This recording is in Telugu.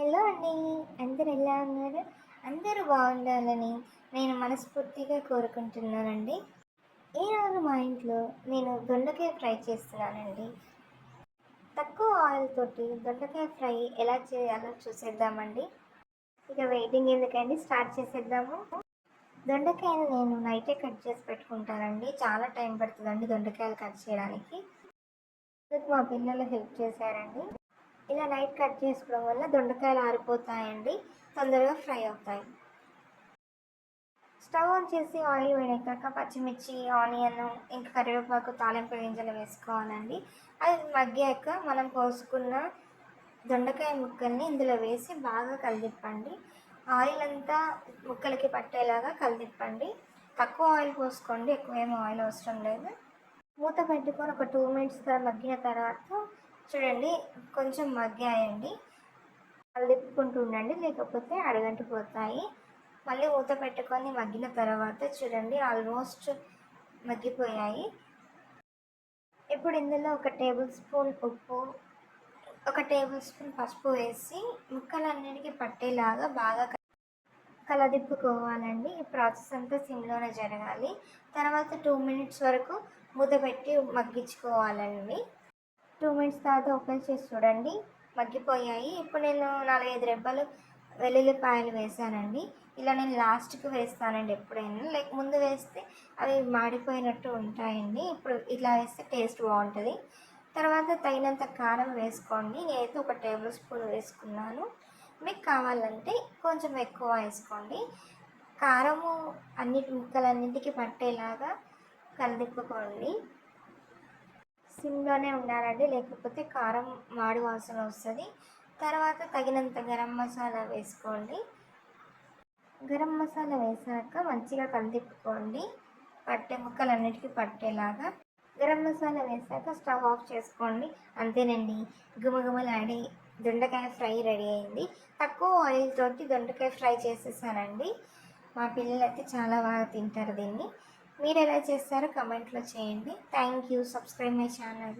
హలో అండి. అందరూ ఎలా ఉన్నారు? అందరూ బాగుండాలని నేను మనస్ఫూర్తిగా కోరుకుంటున్నానండి. ఈరోజు మా ఇంట్లో నేను దొండకాయ ఫ్రై చేస్తున్నానండి. తక్కువ ఆయిల్ తోటి దొండకాయ ఫ్రై ఎలా చేయాలో చూసేద్దామండి. ఇక వెయిటింగ్ ఎందుకండి, స్టార్ట్ చేసేద్దాము. దొండకాయలు నేను నైటే కట్ చేసి పెట్టుకుంటానండి. చాలా టైం పడుతుందండి దొండకాయలు కట్ చేయడానికి. అందుకు మా పిల్లలు హెల్ప్ చేశారండి. ఇలా నైట్ కట్ చేసుకోవడం వల్ల దొండకాయలు ఆరిపోతాయండి, తొందరగా ఫ్రై అవుతాయి. స్టవ్ ఆన్ చేసి ఆయిల్ వేడెక్కాక పచ్చిమిర్చి, ఆనియన్, ఇంకా కరివేపాకు, తాలింపు గింజలు వేసుకోవాలండి. అది మగ్గాక మనం కోసుకున్న దొండకాయ ముక్కల్ని ఇందులో వేసి బాగా కలిదిప్పండి. ఆయిల్ అంతా ముక్కలకి పట్టేలాగా కలిదిప్పండి. తక్కువ ఆయిల్ పోసుకోండి, ఎక్కువ ఏం ఆయిల్ అవసరం లేదు. మూత పెట్టుకొని ఒక 2 మినిట్స్ మగ్గిన తర్వాత చూడండి కొంచెం మగ్గాయండి. తిప్పుకుంటూ ఉండండి, లేకపోతే అడుగంటిపోతాయి. మళ్ళీ మూత పెట్టుకొని మగ్గిన తర్వాత చూడండి ఆల్మోస్ట్ మగ్గిపోయాయి. ఇప్పుడు ఇందులో 1 టేబుల్ స్పూన్ ఉప్పు, 1 టేబుల్ స్పూన్ పసుపు వేసి ముక్కలన్నిటికీ పట్టేలాగా బాగా కలదిప్పుకోవాలండి. ఈ ప్రాసెస్ అంతా సిమ్లోనే జరగాలి. తర్వాత 2 మినిట్స్ వరకు మూత పెట్టి మగ్గించుకోవాలండి. 2 మినిట్స్ తర్వాత ఓపెన్ చేసి చూడండి, మగ్గిపోయాయి. ఇప్పుడు నేను 4-5 రెబ్బలు వెల్లుల్లిపాయలు వేసానండి. ఇలా నేను లాస్ట్కి వేస్తానండి ఎప్పుడైనా, ముందు వేస్తే అవి మాడిపోయినట్టు ఉంటాయండి. ఇప్పుడు ఇలా వేస్తే టేస్ట్ బాగుంటుంది. తర్వాత తగినంత కారం వేసుకోండి. నేనైతే 1 టేబుల్ స్పూన్ వేసుకున్నాను. మీకు కావాలంటే కొంచెం ఎక్కువ వేసుకోండి. కారము ముక్కలన్నింటికి పట్టేలాగా కలిదిప్పుకోండి. సిమ్లోనే ఉండాలండి, లేకపోతే కారం మాడి వాసన వస్తుంది. తర్వాత తగినంత గరం మసాలా వేసుకోండి. గరం మసాలా వేసాక మంచిగా కలిదిప్పుకోండి, ముక్కలన్నిటికీ పట్టేలాగా. గరం మసాలా వేసాక స్టవ్ ఆఫ్ చేసుకోండి. అంతేనండి, గుమగుమలాడి దొండకాయ ఫ్రై రెడీ అయింది. తక్కువ ఆయిల్ తోటి దొండకాయ ఫ్రై చేసేసానండి. మా పిల్లలు అయితే చాలా బాగా తింటారు దీన్ని. మీరు ఎలా చేస్తారో కమెంట్లో చేయండి. Thank you. Subscribe my channel.